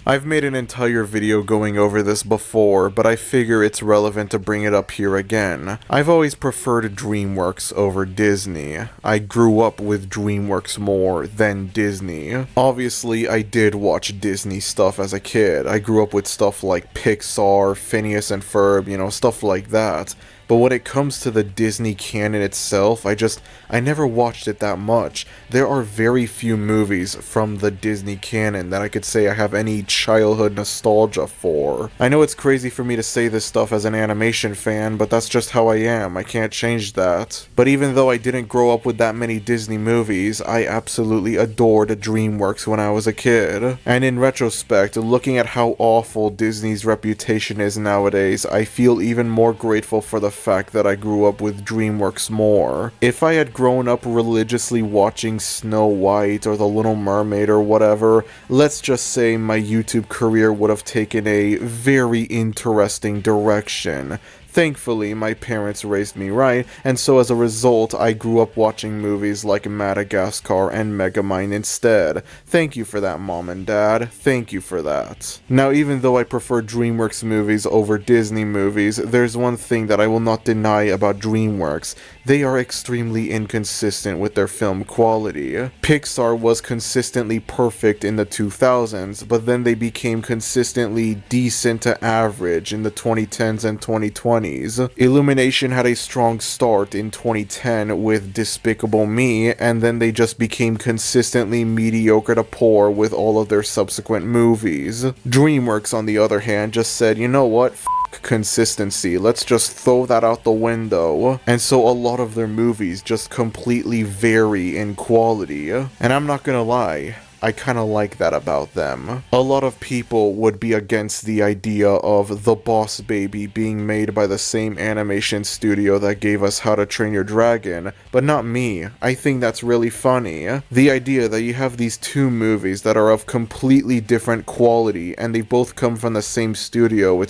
I've made an entire video going over this before, but I figure it's relevant to bring it up here again. I've always preferred Dreamworks over Disney. I grew up with Dreamworks more than Disney. Obviously, I did watch Disney stuff as a kid. I grew up with stuff like Pixar, Phineas and Ferb, stuff like that. But when it comes to the Disney canon itself, I never watched it that much. There are very few movies from the Disney canon that I could say I have any childhood nostalgia for. I know it's crazy for me to say this stuff as an animation fan, but that's just how I am. I can't change that. But even though I didn't grow up with that many Disney movies, I absolutely adored Dreamworks when I was a kid. And in retrospect, looking at how awful Disney's reputation is nowadays, I feel even more grateful for the fact that I grew up with Dreamworks more. If I had grown up religiously watching Snow White or The Little Mermaid or whatever, let's just say my YouTube career would have taken a very interesting direction. Thankfully, my parents raised me right, and so as a result, I grew up watching movies like Madagascar and Megamind instead. Thank you for that, Mom and Dad. Thank you for that. Now, even though I prefer DreamWorks movies over Disney movies, there's one thing that I will not deny about DreamWorks. They are extremely inconsistent with their film quality. Pixar was consistently perfect in the 2000s, but then they became consistently decent to average in the 2010s and 2020s. Illumination had a strong start in 2010 with Despicable Me, and then they just became consistently mediocre to poor with all of their subsequent movies. DreamWorks, on the other hand, just said, you know what, consistency, let's just throw that out the window. And so a lot of their movies just completely vary in quality. And I'm not gonna lie, I kinda like that about them. A lot of people would be against the idea of The Boss Baby being made by the same animation studio that gave us How to Train Your Dragon, but not me. I think that's really funny. The idea that you have these two movies that are of completely different quality and they both come from the same studio,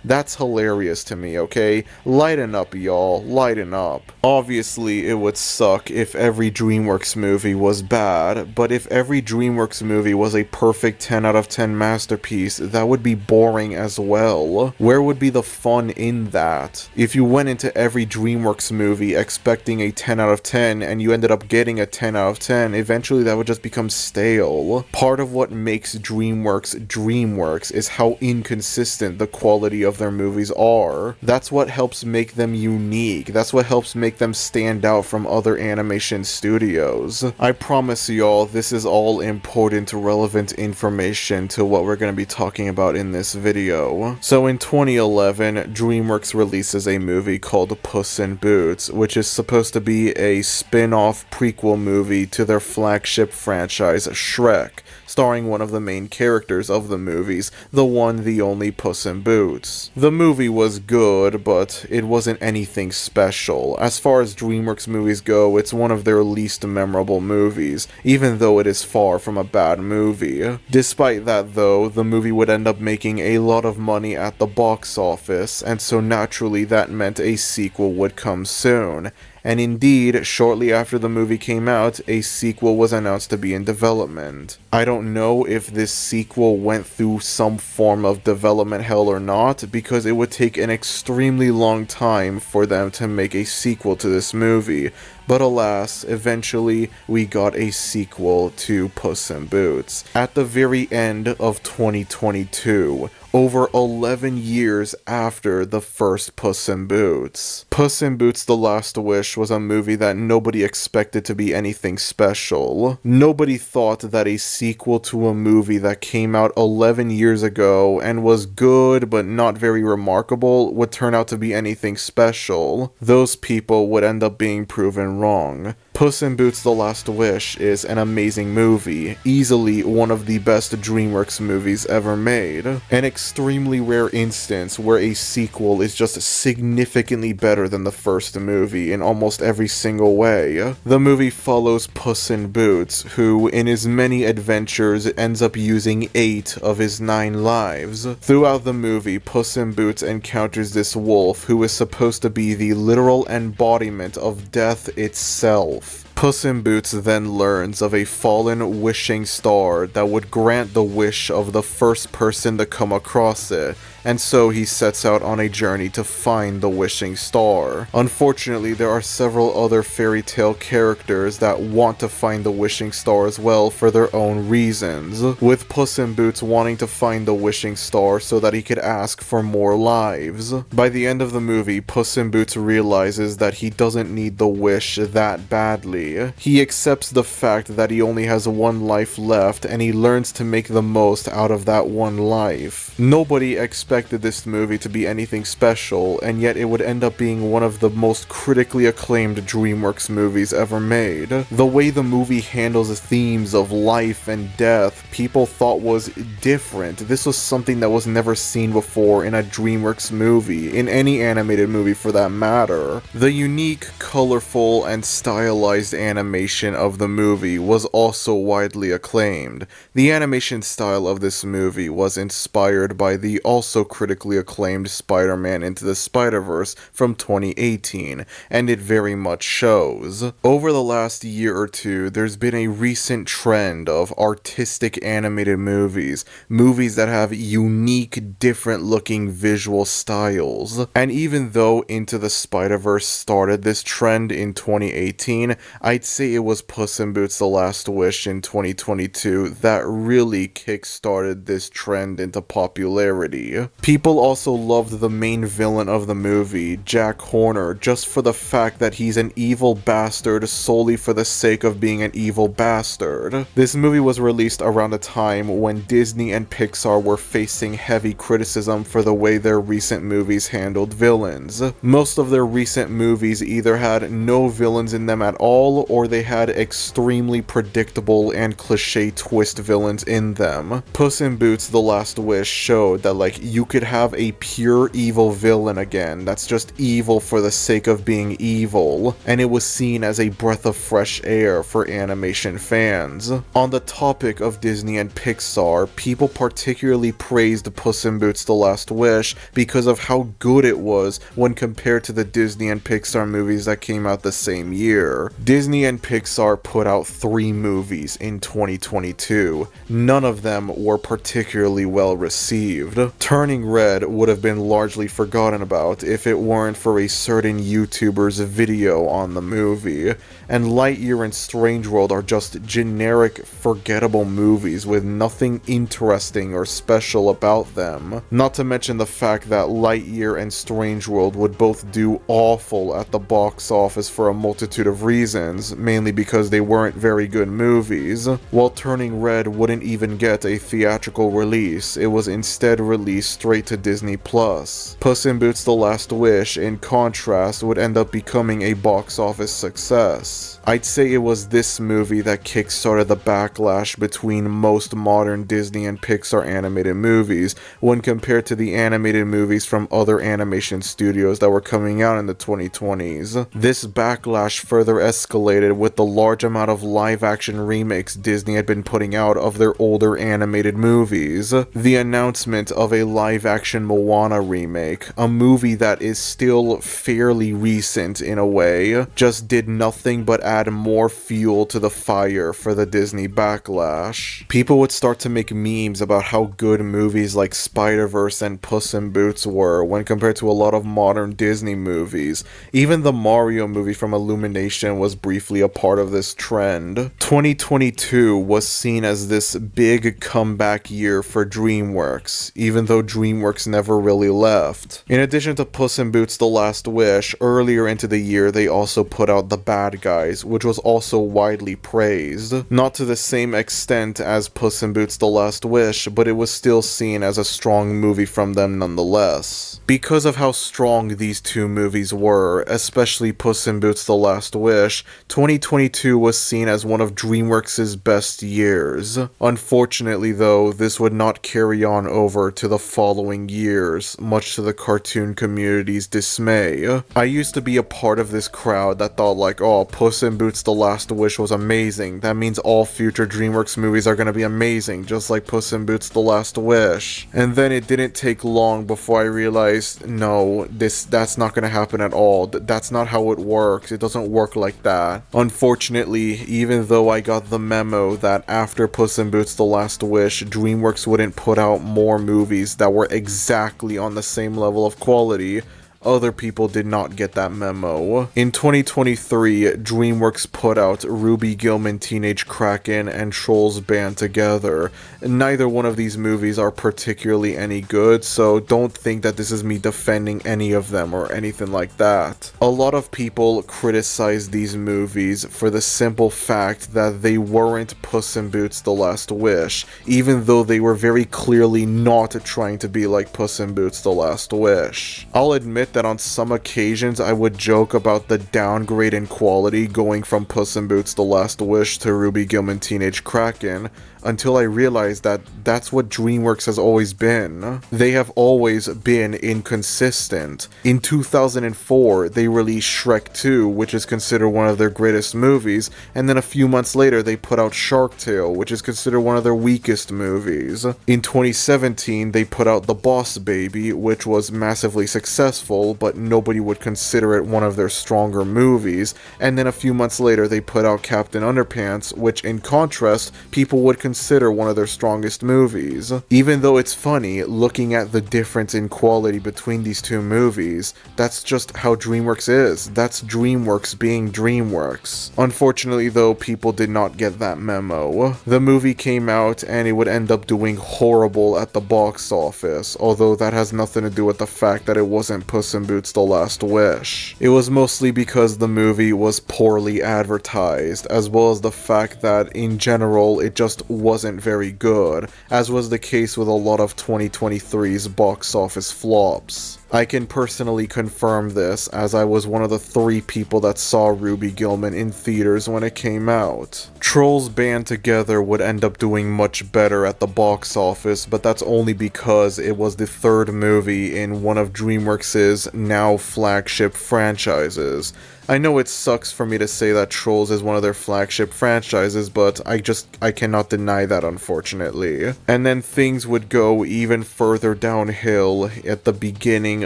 that's hilarious to me, okay? Lighten up, y'all. Lighten up. Obviously, it would suck if every DreamWorks movie was bad, but if every DreamWorks movie was a perfect 10 out of 10 masterpiece, that would be boring as well. Where would be the fun in that? If you went into every DreamWorks movie expecting a 10 out of 10 and you ended up getting a 10 out of 10, eventually that would just become stale. Part of what makes DreamWorks DreamWorks is how inconsistent the quality of their movies are. That's what helps make them unique. That's what helps make them stand out from other animation studios. I promise y'all, this is all important, relevant information to what we're going to be talking about in this video. So in 2011, DreamWorks releases a movie called Puss in Boots, which is supposed to be a spin-off prequel movie to their flagship franchise, Shrek, starring one of the main characters of the movies, the one, the only Puss in Boots. The movie was good, but it wasn't anything special. As far as DreamWorks movies go, it's one of their least memorable movies, even though it is far from a bad movie. Despite that though, the movie would end up making a lot of money at the box office, and so naturally that meant a sequel would come soon. And indeed, shortly after the movie came out, a sequel was announced to be in development. I don't know if this sequel went through some form of development hell or not, because it would take an extremely long time for them to make a sequel to this movie. But alas, eventually we got a sequel to Puss in Boots. At the very end of 2022, over 11 years after the first Puss in Boots. Puss in Boots: The Last Wish was a movie that nobody expected to be anything special. Nobody thought that a sequel to a movie that came out 11 years ago and was good but not very remarkable would turn out to be anything special. Those people would end up being proven wrong. Puss in Boots: The Last Wish is an amazing movie, easily one of the best DreamWorks movies ever made. An extremely rare instance where a sequel is just significantly better than the first movie in almost every single way. The movie follows Puss in Boots, who in his many adventures ends up using 8 of his 9 lives. Throughout the movie, Puss in Boots encounters this wolf who is supposed to be the literal embodiment of death itself. Puss in Boots then learns of a fallen wishing star that would grant the wish of the first person to come across it, and so he sets out on a journey to find the wishing star. Unfortunately, there are several other fairy tale characters that want to find the wishing star as well for their own reasons, with Puss in Boots wanting to find the wishing star so that he could ask for more lives. By the end of the movie, Puss in Boots realizes that he doesn't need the wish that badly. He accepts the fact that he only has one life left, and he learns to make the most out of that one life. Nobody expected this movie to be anything special, and yet it would end up being one of the most critically acclaimed Dreamworks movies ever made. The way the movie handles the themes of life and death, people thought was different. This was something that was never seen before in a Dreamworks movie, in any animated movie for that matter. The unique, colorful, and stylized animation of the movie was also widely acclaimed. The animation style of this movie was inspired by the also critically acclaimed Spider-Man Into the Spider-Verse from 2018, and it very much shows. Over the last year or two, there's been a recent trend of artistic animated movies that have unique, different looking visual styles. And even though Into the Spider-Verse started this trend in 2018, I'd say it was Puss in Boots: The Last Wish in 2022 that really kick-started this trend into popularity. People also loved the main villain of the movie, Jack Horner, just for the fact that he's an evil bastard solely for the sake of being an evil bastard. This movie was released around a time when Disney and Pixar were facing heavy criticism for the way their recent movies handled villains. Most of their recent movies either had no villains in them at all, or they had extremely predictable and cliché twist villains in them. Puss in Boots: The Last Wish showed that you could have a pure evil villain again, that's just evil for the sake of being evil, and it was seen as a breath of fresh air for animation fans. On the topic of Disney and Pixar, people particularly praised Puss in Boots: The Last Wish because of how good it was when compared to the Disney and Pixar movies that came out the same year. Disney and Pixar put out 3 movies in 2022. None of them were particularly well received. Turning Red would have been largely forgotten about if it weren't for a certain YouTuber's video on the movie, and Lightyear and Strange World are just generic, forgettable movies with nothing interesting or special about them. Not to mention the fact that Lightyear and Strange World would both do awful at the box office for a multitude of reasons, mainly because they weren't very good movies, while Turning Red wouldn't even get a theatrical release. It was instead released straight to Disney+. Puss in Boots: The Last Wish, in contrast, would end up becoming a box office success. I'd say it was this movie that kickstarted the backlash between most modern Disney and Pixar animated movies when compared to the animated movies from other animation studios that were coming out in the 2020s. This backlash further escalated with the large amount of live-action remakes Disney had been putting out of their older animated movies. The announcement of a live-action Moana remake, a movie that is still fairly recent in a way, just did nothing but add more fuel to the fire for the Disney backlash. People would start to make memes about how good movies like Spider-Verse and Puss in Boots were when compared to a lot of modern Disney movies. Even the Mario movie from Illumination was briefly a part of this trend. 2022 was seen as this big comeback year for Dreamworks, even though Dreamworks never really left. In addition to Puss in Boots: The Last Wish, earlier into the year they also put out The Bad Guys, which was also widely praised. Not to the same extent as Puss in Boots: The Last Wish, but it was still seen as a strong movie from them nonetheless. Because of how strong these two movies were, especially Puss in Boots: The Last Wish, 2022 was seen as one of Dreamworks' best years. Unfortunately though, this would not carry on over to the following years, much to the cartoon community's dismay. I used to be a part of this crowd that thought oh, Puss in Boots: The Last Wish was amazing. That means all future Dreamworks movies are gonna be amazing, just like Puss in Boots: The Last Wish. And then it didn't take long before I realized, no, that's not gonna happen at all. That's not how it works. It doesn't work like that. that. Unfortunately, even though I got the memo that after Puss in Boots The Last Wish, DreamWorks wouldn't put out more movies that were exactly on the same level of quality, other people did not get that memo. In 2023, DreamWorks put out Ruby Gillman Teenage Kraken and Trolls Band Together. Neither one of these movies are particularly any good, so don't think that this is me defending any of them or anything like that. A lot of people criticize these movies for the simple fact that they weren't Puss in Boots The Last Wish, even though they were very clearly not trying to be like Puss in Boots The Last Wish. I'll admit that on some occasions I would joke about the downgrade in quality going from Puss in Boots The Last Wish to Ruby Gillman Teenage Kraken, until I realized that that's what DreamWorks has always been. They have always been inconsistent. In 2004, they released Shrek 2, which is considered one of their greatest movies, and then a few months later they put out Shark Tale, which is considered one of their weakest movies. In 2017, they put out The Boss Baby, which was massively successful, but nobody would consider it one of their stronger movies, and then a few months later they put out Captain Underpants, which in contrast, people would consider one of their strongest movies. Even though it's funny, looking at the difference in quality between these two movies, that's just how DreamWorks is. That's DreamWorks being DreamWorks. Unfortunately though, people did not get that memo. The movie came out and it would end up doing horrible at the box office, although that has nothing to do with the fact that it wasn't Puss in Boots The Last Wish. It was mostly because the movie was poorly advertised, as well as the fact that in general it just wasn't very good, as was the case with a lot of 2023's box office flops. I can personally confirm this, as I was one of the 3 people that saw Ruby Gillman in theaters when it came out. Trolls Band Together would end up doing much better at the box office, but that's only because it was the 3rd movie in one of DreamWorks' now flagship franchises. I know it sucks for me to say that Trolls is one of their flagship franchises, but I cannot deny that, unfortunately. And then things would go even further downhill at the beginning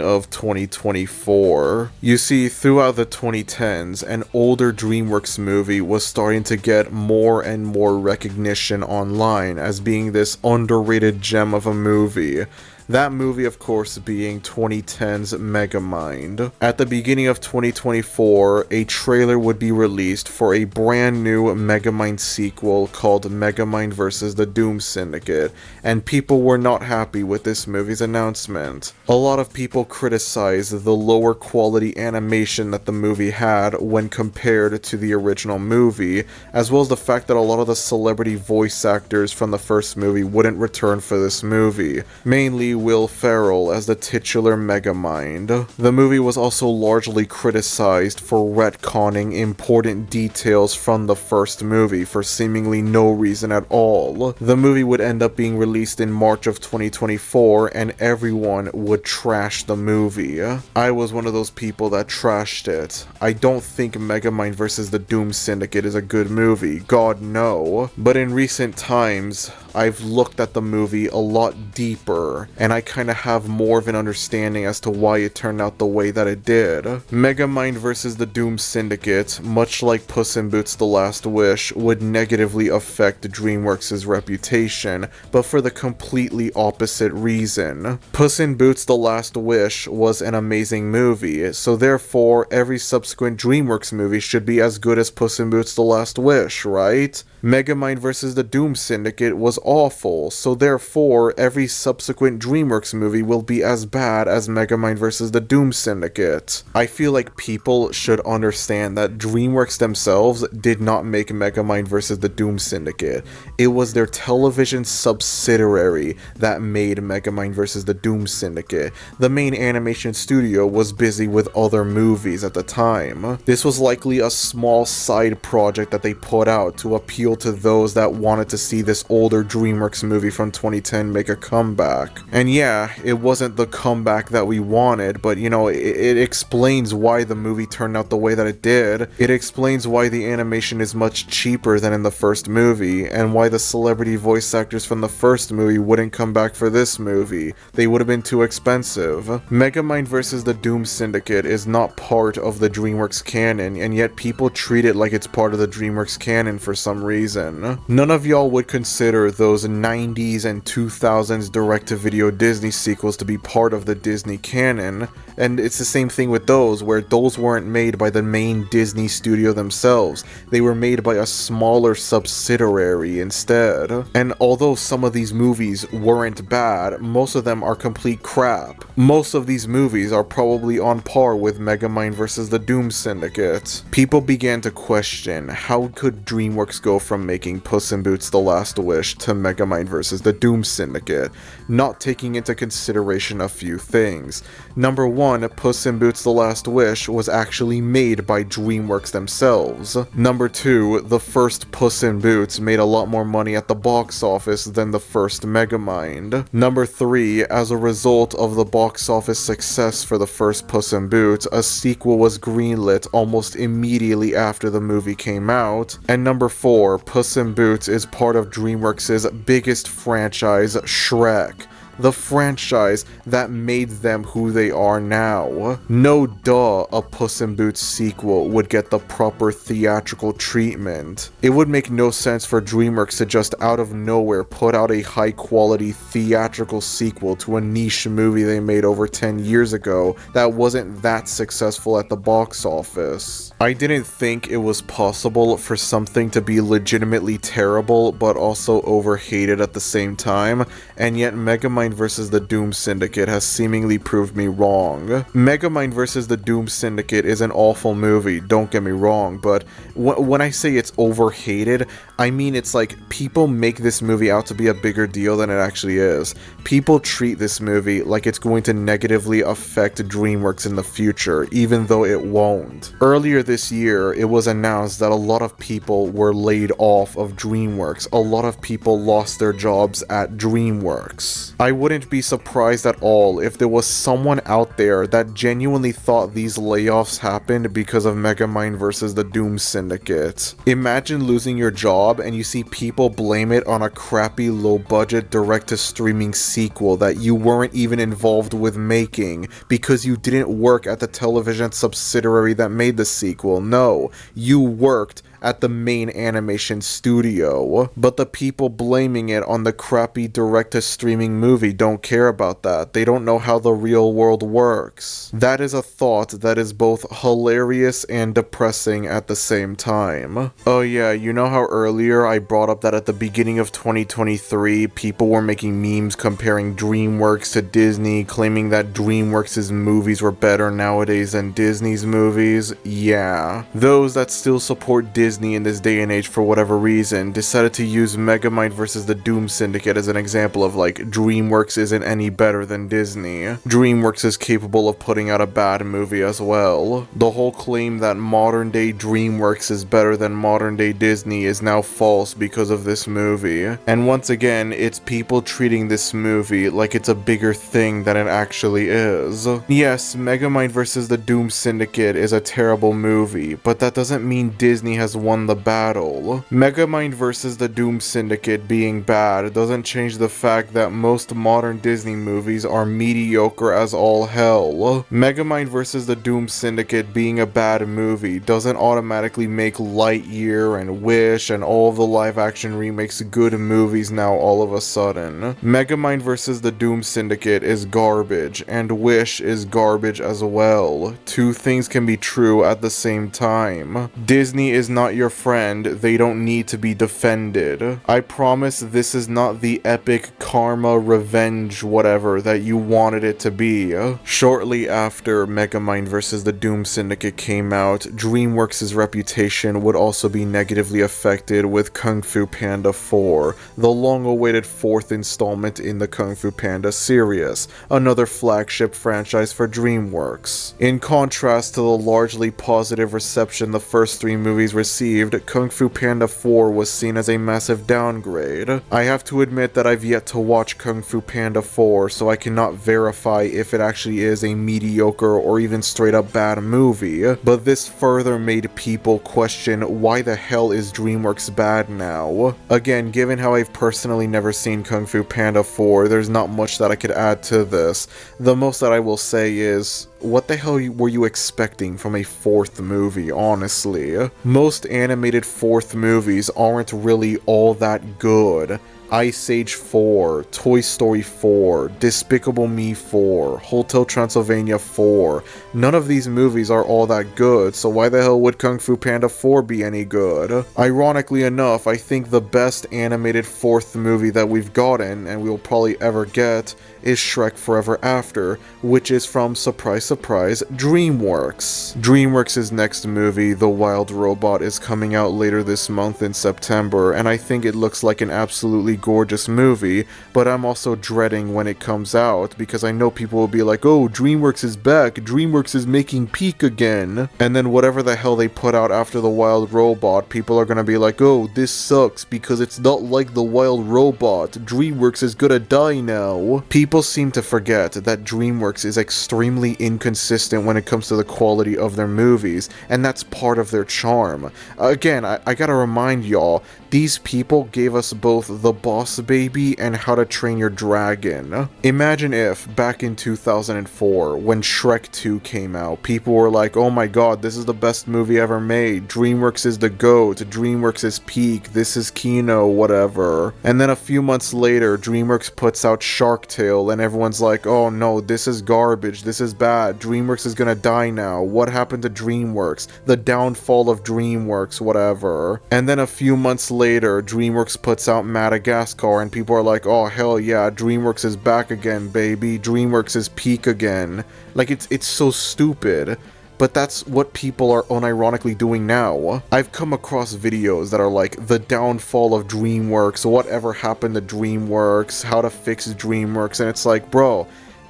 of 2024. You see, throughout the 2010s, an older DreamWorks movie was starting to get more and more recognition online as being this underrated gem of a movie. That movie, of course, being 2010's Megamind. At the beginning of 2024, a trailer would be released for a brand new Megamind sequel called Megamind vs. the Doom Syndicate, and people were not happy with this movie's announcement. A lot of people criticized the lower quality animation that the movie had when compared to the original movie, as well as the fact that a lot of the celebrity voice actors from the first movie wouldn't return for this movie, mainly Will Ferrell as the titular Megamind. The movie was also largely criticized for retconning important details from the first movie for seemingly no reason at all. The movie would end up being released in March of 2024 and everyone would trash the movie. I was one of those people that trashed it. I don't think Megamind vs. the Doom Syndicate is a good movie, God no. But in recent times, I've looked at the movie a lot deeper, and I kinda have more of an understanding as to why it turned out the way that it did. Megamind vs. the Doom Syndicate, much like Puss in Boots The Last Wish, would negatively affect DreamWorks' reputation, but for the completely opposite reason. Puss in Boots The Last Wish was an amazing movie, so therefore every subsequent DreamWorks movie should be as good as Puss in Boots The Last Wish, right? Megamind vs. the Doom Syndicate was awful, so therefore every subsequent DreamWorks movie will be as bad as Megamind vs. the Doom Syndicate. I feel like people should understand that DreamWorks themselves did not make Megamind vs. the Doom Syndicate. It was their television subsidiary that made Megamind vs. the Doom Syndicate. The main animation studio was busy with other movies at the time. This was likely a small side project that they put out to appeal appeal to those that wanted to see this older DreamWorks movie from 2010 make a comeback. And yeah, it wasn't the comeback that we wanted, but you know, it explains why the movie turned out the way that it did. It explains why the animation is much cheaper than in the first movie, and why the celebrity voice actors from the first movie wouldn't come back for this movie. They would have been too expensive. Megamind vs. the Doom Syndicate is not part of the DreamWorks canon, and yet people treat it like it's part of the DreamWorks canon for some reason. None of y'all would consider those 90s and 2000s direct-to-video Disney sequels to be part of the Disney canon, and it's the same thing with those, where those weren't made by the main Disney studio themselves. They were made by a smaller subsidiary instead. And although some of these movies weren't bad, most of them are complete crap. Most of these movies are probably on par with Megamind vs. the Doom Syndicate. People began to question, how could DreamWorks go from making Puss in Boots: The Last Wish to Megamind vs. the Doom Syndicate, not taking into consideration a few things. Number one, Puss in Boots: The Last Wish was actually made by DreamWorks themselves. Number two, the first Puss in Boots made a lot more money at the box office than the first Megamind. Number three, as a result of the box office success for the first Puss in Boots, a sequel was greenlit almost immediately after the movie came out. And number four, Puss in Boots is part of DreamWorks' biggest franchise, Shrek. The franchise that made them who they are now. No duh, a Puss in Boots sequel would get the proper theatrical treatment. It would make no sense for DreamWorks to just out of nowhere put out a high quality theatrical sequel to a niche movie they made over 10 years ago that wasn't that successful at the box office. I didn't think it was possible for something to be legitimately terrible but also overhated at the same time, and yet Megamind vs. the Doom Syndicate has seemingly proved me wrong. Megamind vs. the Doom Syndicate is an awful movie, don't get me wrong, but when I say it's overhated, I mean it's like people make this movie out to be a bigger deal than it actually is. People treat this movie like it's going to negatively affect DreamWorks in the future, even though it won't. Earlier this year, it was announced that a lot of people were laid off of DreamWorks. A lot of people lost their jobs at DreamWorks. I wouldn't be surprised at all if there was someone out there that genuinely thought these layoffs happened because of Megamind vs. the Doom Syndicate. Imagine losing your job and you see people blame it on a crappy low-budget direct-to-streaming sequel that you weren't even involved with making because you didn't work at the television subsidiary that made the sequel. No, you worked at the main animation studio. But the people blaming it on the crappy direct-to-streaming movie don't care about that. They don't know how the real world works. That is a thought that is both hilarious and depressing at the same time. Oh yeah, you know how earlier I brought up that at the beginning of 2023, people were making memes comparing DreamWorks to Disney, claiming that DreamWorks' movies were better nowadays than Disney's movies? Yeah. Those that still support Disney in this day and age for whatever reason decided to use Megamind vs. the Doom Syndicate as an example of like, DreamWorks isn't any better than Disney. DreamWorks is capable of putting out a bad movie as well. The whole claim that modern day DreamWorks is better than modern day Disney is now false because of this movie. And once again, it's people treating this movie like it's a bigger thing than it actually is. Yes, Megamind vs. the Doom Syndicate is a terrible movie, but that doesn't mean Disney has won the battle. Megamind vs. the Doom Syndicate being bad doesn't change the fact that most modern Disney movies are mediocre as all hell. Megamind vs. the Doom Syndicate being a bad movie doesn't automatically make Lightyear and Wish and all of the live-action remakes good movies now all of a sudden. Megamind vs. the Doom Syndicate is garbage, and Wish is garbage as well. Two things can be true at the same time. Disney is not your friend, they don't need to be defended. I promise this is not the epic karma revenge whatever that you wanted it to be. Shortly after Megamind vs. the Doom Syndicate came out, DreamWorks' reputation would also be negatively affected with Kung Fu Panda 4, the long-awaited fourth installment in the Kung Fu Panda series, another flagship franchise for DreamWorks. In contrast to the largely positive reception the first three movies received received, Kung Fu Panda 4 was seen as a massive downgrade. I have to admit that I've yet to watch Kung Fu Panda 4, so I cannot verify if it actually is a mediocre or even straight up bad movie, but this further made people question why the hell is Dreamworks bad now. Again, given how I've personally never seen Kung Fu Panda 4, there's not much that I could add to this. The most that I will say is, what the hell were you expecting from a fourth movie, honestly? Most animated fourth movies aren't really all that good. Ice Age 4, Toy Story 4, Despicable Me 4, Hotel Transylvania 4. None of these movies are all that good, so why the hell would Kung Fu Panda 4 be any good? Ironically enough, I think the best animated fourth movie that we've gotten, and we'll probably ever get, is Shrek Forever After, which is from, surprise surprise, Dreamworks. Dreamworks' next movie, The Wild Robot, is coming out later this month in September, and I think it looks like an absolutely gorgeous movie, but I'm also dreading when it comes out, because I know people will be like, oh, Dreamworks is back, Dreamworks is making peak again, and then whatever the hell they put out after The Wild Robot, people are gonna be like, oh, this sucks, because it's not like The Wild Robot, Dreamworks is gonna die now. People seem to forget that Dreamworks is extremely inconsistent when it comes to the quality of their movies, and that's part of their charm. Again, I gotta remind y'all, these people gave us both The Boss Baby and How to Train Your Dragon. Imagine if, back in 2004, when Shrek 2 came out, people were like, oh my god, this is the best movie ever made, Dreamworks is the GOAT, Dreamworks is peak, this is Kino, whatever. And then a few months later, Dreamworks puts out Shark Tale, and everyone's like, oh no, this is garbage, this is bad, Dreamworks is gonna die now, what happened to Dreamworks? The downfall of Dreamworks, whatever. And then a few months later, Dreamworks puts out Madagascar, and people are like, oh hell yeah, Dreamworks is back again, baby, Dreamworks is peak again. Like, it's so stupid. But that's what people are unironically doing now. I've come across videos that are like, the downfall of Dreamworks, whatever happened to Dreamworks, how to fix Dreamworks, and it's like, bro,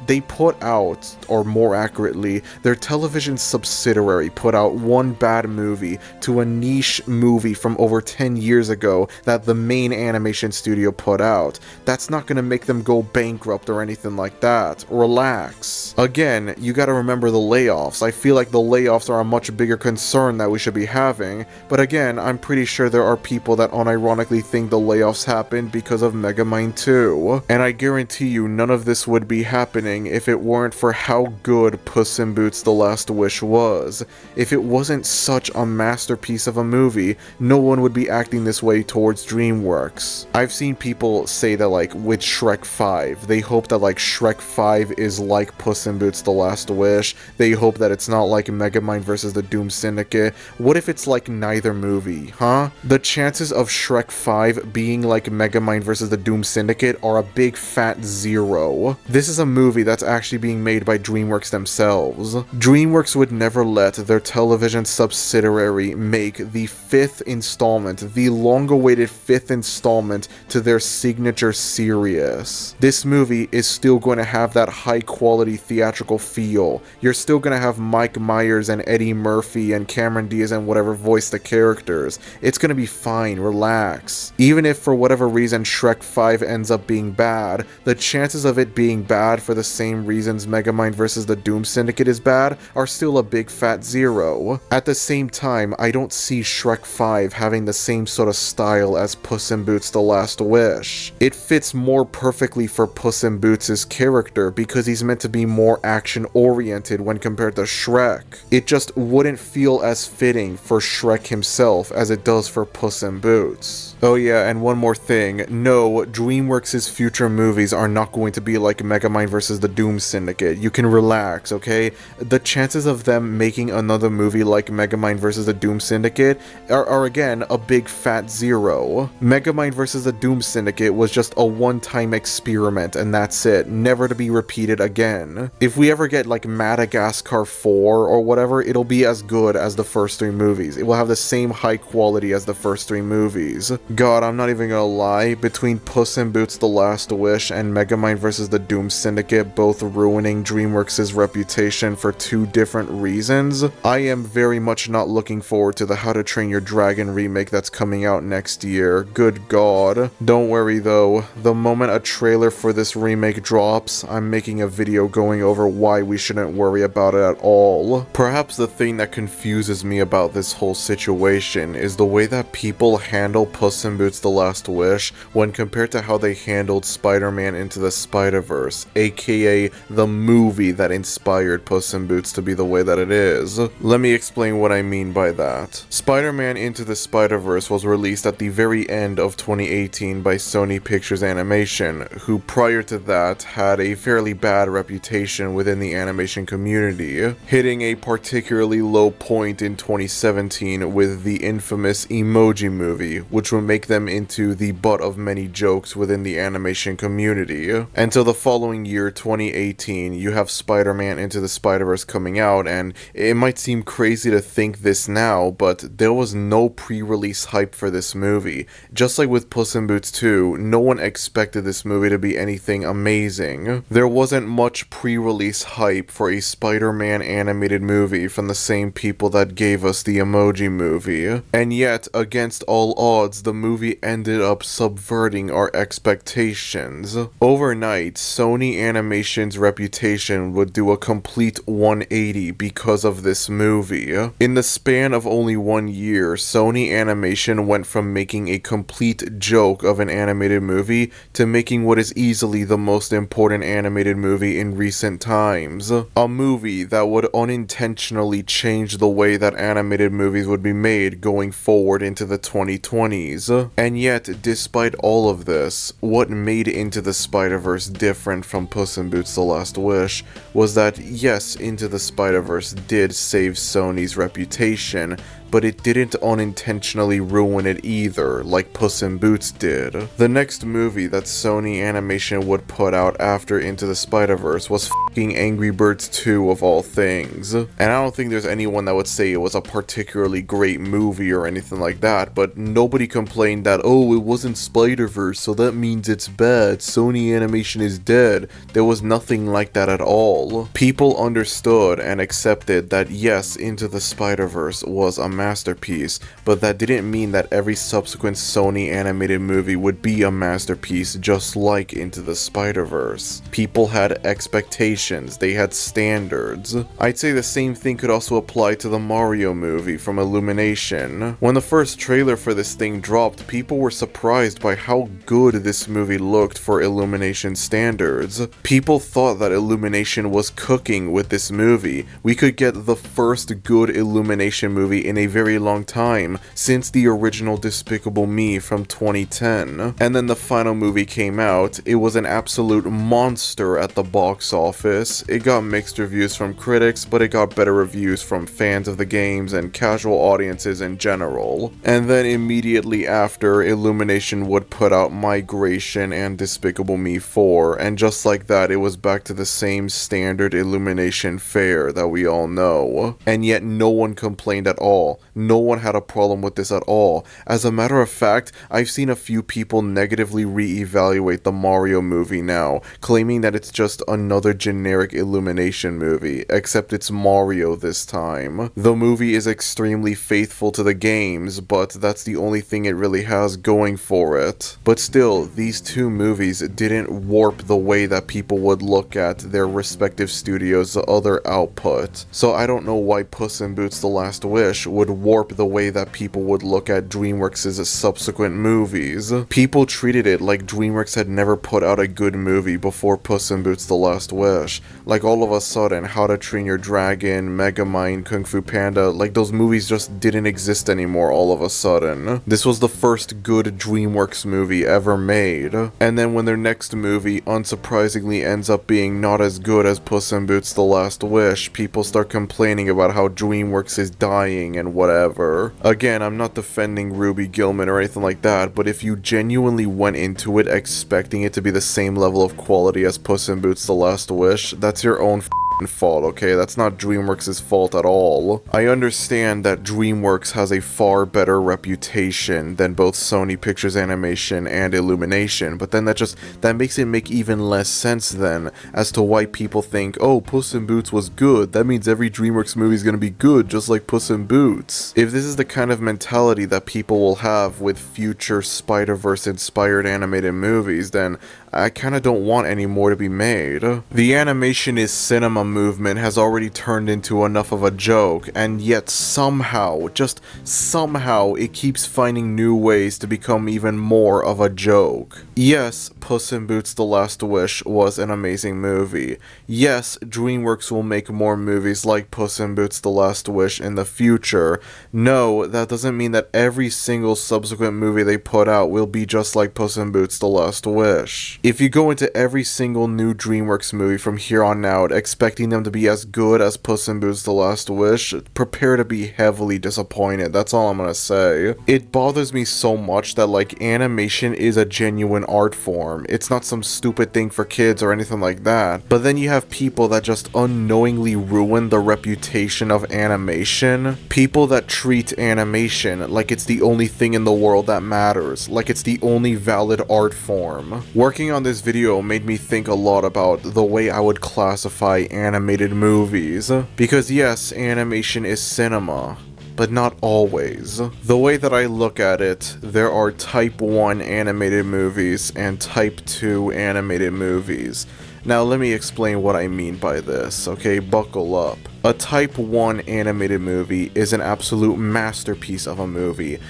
they put out, or more accurately, their television subsidiary put out one bad movie to a niche movie from over 10 years ago that the main animation studio put out. That's not gonna make them go bankrupt or anything like that. Relax. Again, you gotta remember the layoffs. I feel like the layoffs are a much bigger concern that we should be having, but again, I'm pretty sure there are people that unironically think the layoffs happened because of Megamind 2. And I guarantee you none of this would be happening if it weren't for how good Puss in Boots: The Last Wish was. If it wasn't such a masterpiece of a movie, no one would be acting this way towards Dreamworks. I've seen people say that, like, with Shrek 5, they hope that, like, Shrek 5 is like Puss in Boots: The Last Wish. They hope that it's not like Megamind vs. the Doom Syndicate. What if it's like neither movie, huh? The chances of Shrek 5 being like Megamind vs. the Doom Syndicate are a big fat 0. This is a movie that's actually being made by Dreamworks themselves. Dreamworks would never let their television subsidiary make the 5th installment, the long-awaited 5th installment to their signature series. This movie is still going to have that high-quality theatrical feel. You're still going to have Mike Myers and Eddie Murphy and Cameron Diaz and whatever voice the characters. It's going to be fine, relax. Even if for whatever reason Shrek 5 ends up being bad, the chances of it being bad for the same reasons Megamind vs. the Doom Syndicate is bad are still a big fat 0. At the same time, I don't see Shrek 5 having the same sort of style as Puss in Boots: The Last Wish. It fits more perfectly for Puss in Boots' character because he's meant to be more action-oriented when compared to Shrek. It just wouldn't feel as fitting for Shrek himself as it does for Puss in Boots. Oh yeah, and one more thing. No, Dreamworks' future movies are not going to be like Megamind vs. the Doom Syndicate. You can relax, okay? The chances of them making another movie like Megamind vs. the Doom Syndicate are again a big fat 0. Megamind vs. the Doom Syndicate was just a one-time experiment and that's it, never to be repeated again. If we ever get like Madagascar 4 or whatever, it'll be as good as the first 3 movies. It will have the same high quality as the first 3 movies. God, I'm not even gonna lie, between Puss in Boots: The Last Wish and Megamind vs. the Doom Syndicate, it both ruining DreamWorks' reputation for two different reasons, I am very much not looking forward to the How to Train Your Dragon remake that's coming out next year. Good god. Don't worry though, the moment a trailer for this remake drops, I'm making a video going over why we shouldn't worry about it at all. Perhaps the thing that confuses me about this whole situation is the way that people handle Puss in Boots: The Last Wish when compared to how they handled Spider-Man Into the Spider-Verse, aka the movie that inspired Puss in Boots to be the way that it is. Let me explain what I mean by that. Spider-Man Into the Spider-Verse was released at the very end of 2018 by Sony Pictures Animation, who prior to that had a fairly bad reputation within the animation community, hitting a particularly low point in 2017 with the infamous Emoji Movie, which would make them into the butt of many jokes within the animation community. Until the following year, 2018, you have Spider-Man Into the Spider-Verse coming out, and it might seem crazy to think this now, but there was no pre-release hype for this movie. Just like with Puss in Boots 2, no one expected this movie to be anything amazing. There wasn't much pre-release hype for a Spider-Man animated movie from the same people that gave us the Emoji Movie. And yet, against all odds, the movie ended up subverting our expectations. Overnight, Sony Animation's reputation would do a complete 180 because of this movie. In the span of only 1 year, Sony Animation went from making a complete joke of an animated movie to making what is easily the most important animated movie in recent times. A movie that would unintentionally change the way that animated movies would be made going forward into the 2020s. And yet, despite all of this, what made Into the Spider-Verse different from Puss in Boots: The Last Wish was that, yes, Into the Spider-Verse did save Sony's reputation, but it didn't unintentionally ruin it either, like Puss in Boots did. The next movie that Sony Animation would put out after Into the Spider-Verse was f***ing Angry Birds 2 of all things. And I don't think there's anyone that would say it was a particularly great movie or anything like that, but nobody complained that, oh, it wasn't Spider-Verse, so that means it's bad, Sony Animation is dead. There was nothing like that at all. People understood and accepted that yes, Into the Spider-Verse was a masterpiece, but that didn't mean that every subsequent Sony animated movie would be a masterpiece just like Into the Spider-Verse. People had expectations, they had standards. I'd say the same thing could also apply to the Mario movie from Illumination. When the first trailer for this thing dropped, people were surprised by how good this movie looked for Illumination standards. People thought that Illumination was cooking with this movie. We could get the first good Illumination movie in a very long time, since the original Despicable Me from 2010. And then the final movie came out. It was an absolute monster at the box office. It got mixed reviews from critics, but it got better reviews from fans of the games and casual audiences in general. And then immediately after, Illumination would put out Migration and Despicable Me 4, and just like that, it was back to the same standard Illumination fare that we all know. And yet no one complained at all. No one had a problem with this at all. As a matter of fact, I've seen a few people negatively re-evaluate the Mario movie now, claiming that it's just another generic Illumination movie, except it's Mario this time. The movie is extremely faithful to the games, but that's the only thing it really has going for it. But still, these two movies didn't warp the way that people would look at their respective studios' other output. So I don't know why Puss in Boots: The Last Wish would warp the way that people would look at DreamWorks' subsequent movies. People treated it like DreamWorks had never put out a good movie before Puss in Boots: The Last Wish. Like all of a sudden, How to Train Your Dragon, Megamind, Kung Fu Panda, like those movies just didn't exist anymore all of a sudden. This was the first good DreamWorks movie ever made. And then when their next movie unsurprisingly ends up being not as good as Puss in Boots: The Last Wish, people start complaining about how DreamWorks is dying and whatever. Again, I'm not defending Ruby Gilman or anything like that, but if you genuinely went into it expecting it to be the same level of quality as Puss in Boots: The Last Wish, that's your own fault, okay? That's not DreamWorks' fault at all. I understand that DreamWorks has a far better reputation than both Sony Pictures Animation and Illumination, but then that makes it make even less sense then as to why people think, oh, Puss in Boots was good, that means every DreamWorks movie is gonna be good, just like Puss in Boots. If this is the kind of mentality that people will have with future Spider-Verse inspired animated movies, then I kinda don't want any more to be made. The animation is cinema movement has already turned into enough of a joke, and yet somehow, just somehow, it keeps finding new ways to become even more of a joke. Yes, Puss in Boots: The Last Wish was an amazing movie. Yes, DreamWorks will make more movies like Puss in Boots: The Last Wish in the future. No, that doesn't mean that every single subsequent movie they put out will be just like Puss in Boots: The Last Wish. If you go into every single new DreamWorks movie from here on out expecting them to be as good as Puss in Boots: The Last Wish, prepare to be heavily disappointed, that's all I'm gonna say. It bothers me so much that, like, animation is a genuine art form. It's not some stupid thing for kids or anything like that. But then you have people that just unknowingly ruin the reputation of animation. People that treat animation like it's the only thing in the world that matters, like it's the only valid art form. Working on this video made me think a lot about the way I would classify animated movies. Because yes, animation is cinema, but not always. The way that I look at it, there are Type 1 animated movies and Type 2 animated movies. Now let me explain what I mean by this, okay? Buckle up. A Type 1 animated movie is an absolute masterpiece of a movie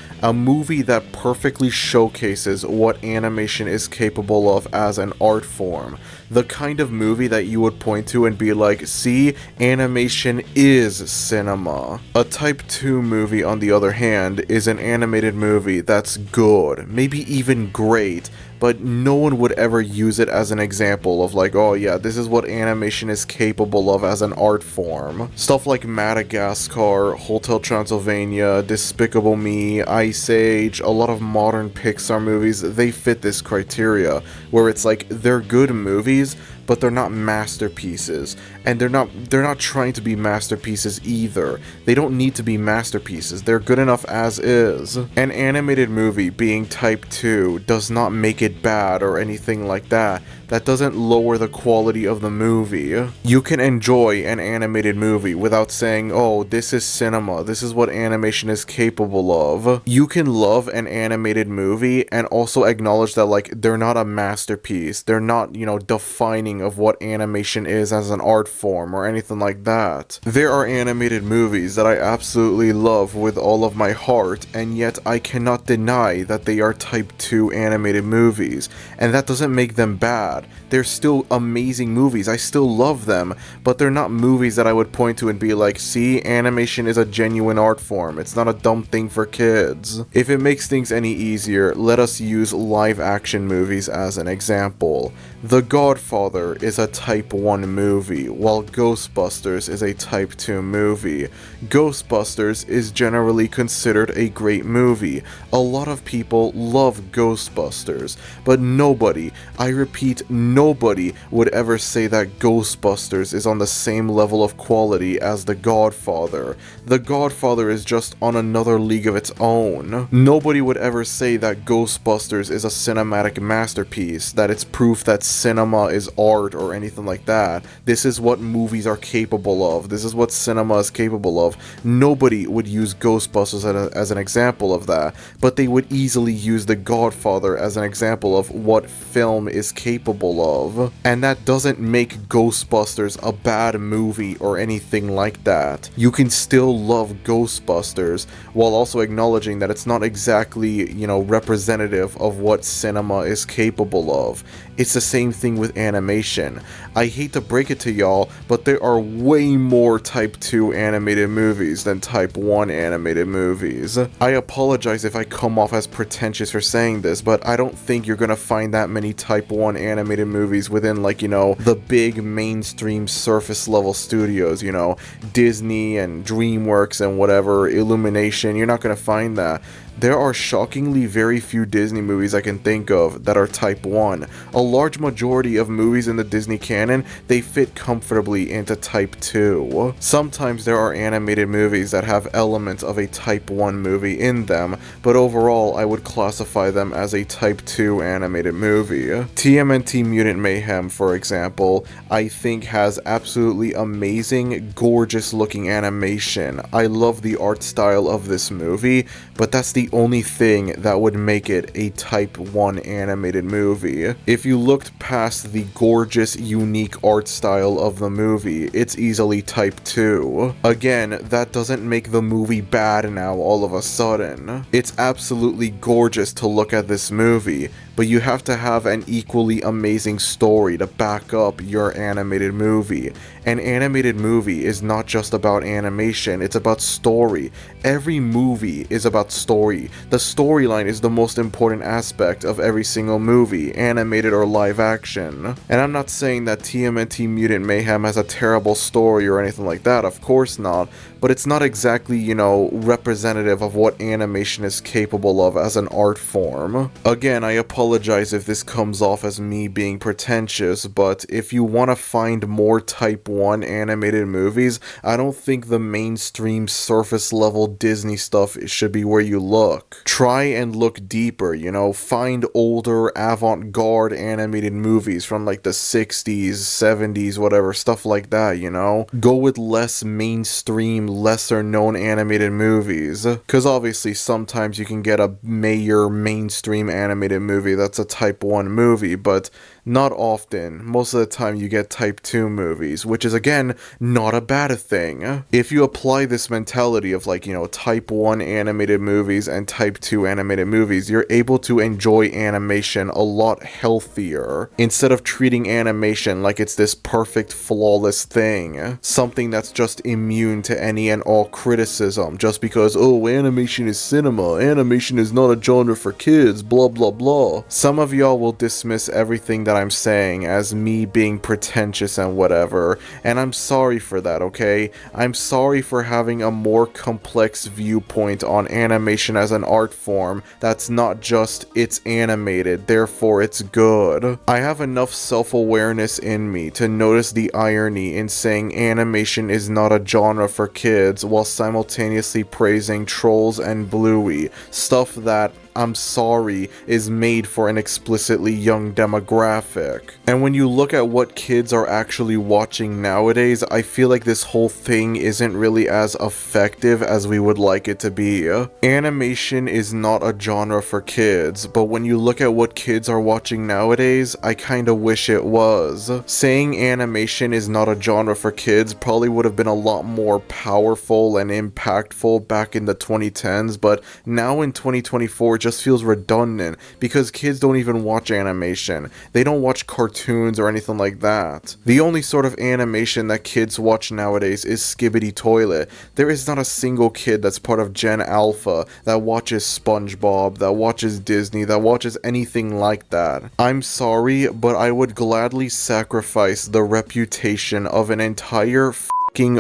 that perfectly showcases what animation is capable of as an art form. The kind of movie that you would point to and be like, see, animation is cinema. A Type 2 movie, on the other hand, is an animated movie that's good, maybe even great, but no one would ever use it as an example of like, oh yeah, this is what animation is capable of as an art form. Stuff like Madagascar, Hotel Transylvania, Despicable Me, Ice Age, a lot of modern Pixar movies, they fit this criteria, where it's like, they're good movies, but they're not masterpieces, and they're not trying to be masterpieces either. They don't need to be masterpieces, they're good enough as is. An animated movie being Type 2 does not make it bad or anything like that. That doesn't lower the quality of the movie. You can enjoy an animated movie without saying, oh, this is cinema, this is what animation is capable of. You can love an animated movie and also acknowledge that, like, they're not a masterpiece, they're not, you know, defining of what animation is as an art form or anything like that. There are animated movies that I absolutely love with all of my heart, and yet I cannot deny that they are Type 2 animated movies, and that doesn't make them bad. They're still amazing movies, I still love them, but they're not movies that I would point to and be like, see, animation is a genuine art form, it's not a dumb thing for kids. If it makes things any easier, let us use live action movies as an example. The Godfather is a Type 1 movie, while Ghostbusters is a Type 2 movie. Ghostbusters is generally considered a great movie. A lot of people love Ghostbusters, but nobody, I repeat, nobody would ever say that Ghostbusters is on the same level of quality as The Godfather. The Godfather is just on another league of its own. Nobody would ever say that Ghostbusters is a cinematic masterpiece, that it's proof that cinema is art or anything like that. This is what movies are capable of. This is what cinema is capable of. Nobody would use Ghostbusters as an example of that, but they would easily use The Godfather as an example of what film is capable of. And that doesn't make Ghostbusters a bad movie or anything like that. You can still love Ghostbusters while also acknowledging that it's not exactly, you know, representative of what cinema is capable of. It's the same thing with animation. I hate to break it to y'all, but there are way more Type 2 animated movies than Type 1 animated movies. I apologize if I come off as pretentious for saying this, but I don't think you're gonna find that many Type 1 animated movies within, like, you know, the big mainstream surface level studios, you know, Disney and Dreamworks and whatever, Illumination. You're not gonna find that. There are shockingly very few Disney movies I can think of that are Type 1. A large majority of movies in the Disney canon, they fit comfortably into Type 2. Sometimes there are animated movies that have elements of a Type 1 movie in them, but overall I would classify them as a Type 2 animated movie. TMNT Mutant Mayhem, for example, I think has absolutely amazing, gorgeous looking animation. I love the art style of this movie, but that's the only thing that would make it a Type 1 animated movie. If you looked past the gorgeous, unique art style of the movie, it's easily Type 2. Again, that doesn't make the movie bad now all of a sudden. It's absolutely gorgeous to look at this movie, but you have to have an equally amazing story to back up your animated movie. An animated movie is not just about animation, it's about story. Every movie is about story. The storyline is the most important aspect of every single movie, animated or live action. And I'm not saying that TMNT Mutant Mayhem has a terrible story or anything like that, of course not, but it's not exactly, you know, representative of what animation is capable of as an art form. Again, I apologize if this comes off as me being pretentious, but if you want to find more Type 1 animated movies, I don't think the mainstream surface level Disney stuff should be where you look. Try and look deeper, you know, find older avant-garde animated movies from like the 60s, 70s, whatever, stuff like that, you know? Go with less mainstream, lesser known animated movies, because obviously sometimes you can get a mainstream animated movie that's a Type 1 movie, but not often. Most of the time you get Type 2 movies, which is again not a bad thing. If you apply this mentality of like, you know, Type 1 animated movies and Type 2 animated movies, you're able to enjoy animation a lot healthier, instead of treating animation like it's this perfect, flawless thing, something that's just immune to any and all criticism, just because, oh, animation is cinema, animation is not a genre for kids, blah blah blah. Some of y'all will dismiss everything that I'm saying as me being pretentious and whatever, and I'm sorry for that, okay? I'm sorry for having a more complex viewpoint on animation as an art form that's not just it's animated, therefore it's good. I have enough self-awareness in me to notice the irony in saying animation is not a genre for kids while simultaneously praising Trolls and Bluey, stuff that, I'm sorry, is made for an explicitly young demographic. And when you look at what kids are actually watching nowadays, I feel like this whole thing isn't really as effective as we would like it to be. Animation is not a genre for kids, but when you look at what kids are watching nowadays, I kinda wish it was. Saying animation is not a genre for kids probably would have been a lot more powerful and impactful back in the 2010s, but now in 2024 just feels redundant because kids don't even watch animation. They don't watch cartoons or anything like that. The only sort of animation that kids watch nowadays is Skibbity Toilet. There is not a single kid that's part of Gen Alpha that watches SpongeBob, that watches Disney, that watches anything like that. I'm sorry, but I would gladly sacrifice the reputation of an entire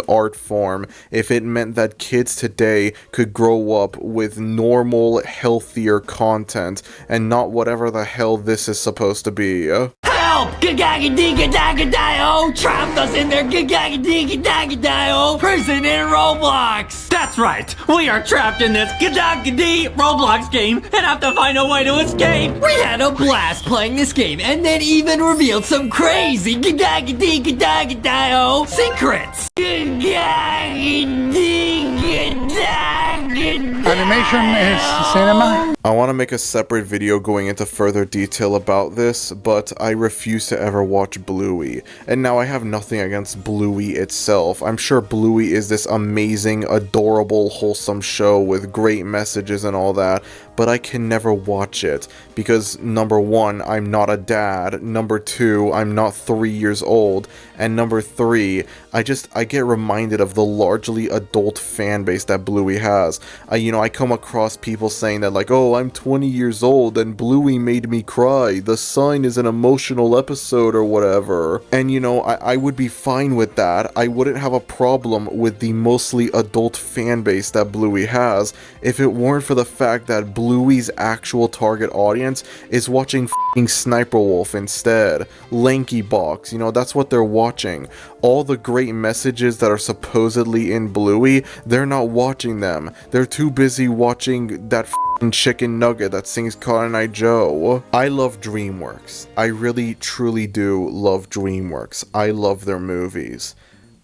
art form if it meant that kids today could grow up with normal, healthier content and not whatever the hell this is supposed to be. Help! Gagagadagadio! Trapped us in their gagagadagadio prison in Roblox! That's right! We are trapped in this gadagadi Roblox game and have to find a way to escape! We had a blast playing this game and then even revealed some crazy gagagadagadio secrets! Animation is cinema. I want to make a separate video going into further detail about this, but I refuse to ever watch Bluey. And now I have nothing against Bluey itself. I'm sure Bluey is this amazing, adorable, wholesome show with great messages and all that, but I can never watch it because number one, I'm not a dad, number two, I'm not 3 years old, and number three, I get reminded of the largely adult fan base that Bluey has. I come across people saying that like, oh, I'm 20 years old and Bluey made me cry. The Sign is an emotional episode or whatever. And I would be fine with that. I wouldn't have a problem with the mostly adult fan base that Bluey has if it weren't for the fact that Bluey's actual target audience is watching f***ing Sniper Wolf instead. Lanky Box, that's what they're watching. All the great messages that are supposedly in Bluey, they're not watching them. They're too busy watching that f***ing chicken nugget that sings Cotton Eye Joe. I love Dreamworks. I really, truly do love Dreamworks. I love their movies.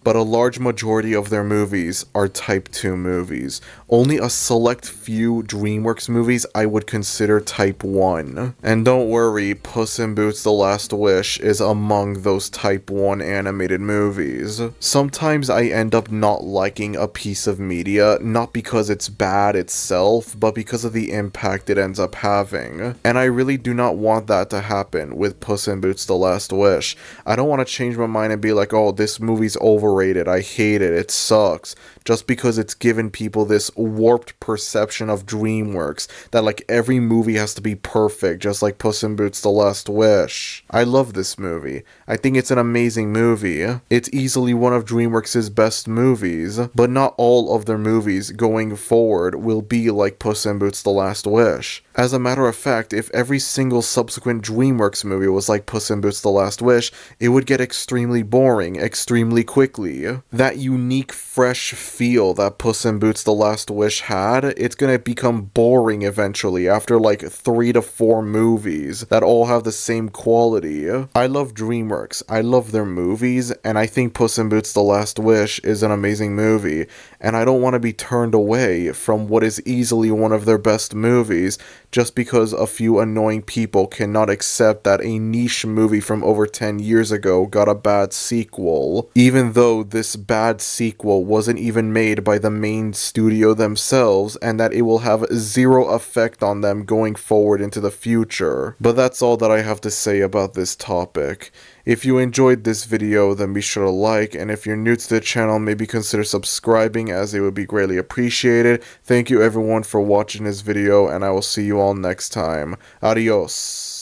But a large majority of their movies are Type 2 movies. Only a select few Dreamworks movies I would consider Type 1. And don't worry, Puss in Boots: The Last Wish is among those Type 1 animated movies. Sometimes I end up not liking a piece of media, not because it's bad itself, but because of the impact it ends up having. And I really do not want that to happen with Puss in Boots: The Last Wish. I don't want to change my mind and be like, oh, this movie's overrated, I hate it, it sucks, just because it's given people this warped perception of Dreamworks, that like every movie has to be perfect, just like Puss in Boots: The Last Wish. I love this movie. I think it's an amazing movie. It's easily one of Dreamworks' best movies, but not all of their movies going forward will be like Puss in Boots: The Last Wish. As a matter of fact, if every single subsequent Dreamworks movie was like Puss in Boots: The Last Wish, it would get extremely boring, extremely quickly. That unique, fresh feel that Puss in Boots: The Last Wish had, it's gonna become boring eventually after like 3 to 4 movies that all have the same quality. I love Dreamworks, I love their movies, and I think Puss in Boots: The Last Wish is an amazing movie, and I don't want to be turned away from what is easily one of their best movies just because a few annoying people cannot accept that a niche movie from over 10 years ago got a bad sequel, even though this bad sequel wasn't even made by the main studio themselves, and that it will have zero effect on them going forward into the future. But that's all that I have to say about this topic. If you enjoyed this video, then be sure to like, and if you're new to the channel, maybe consider subscribing, as it would be greatly appreciated. Thank you everyone for watching this video, and I will see you all next time. Adios.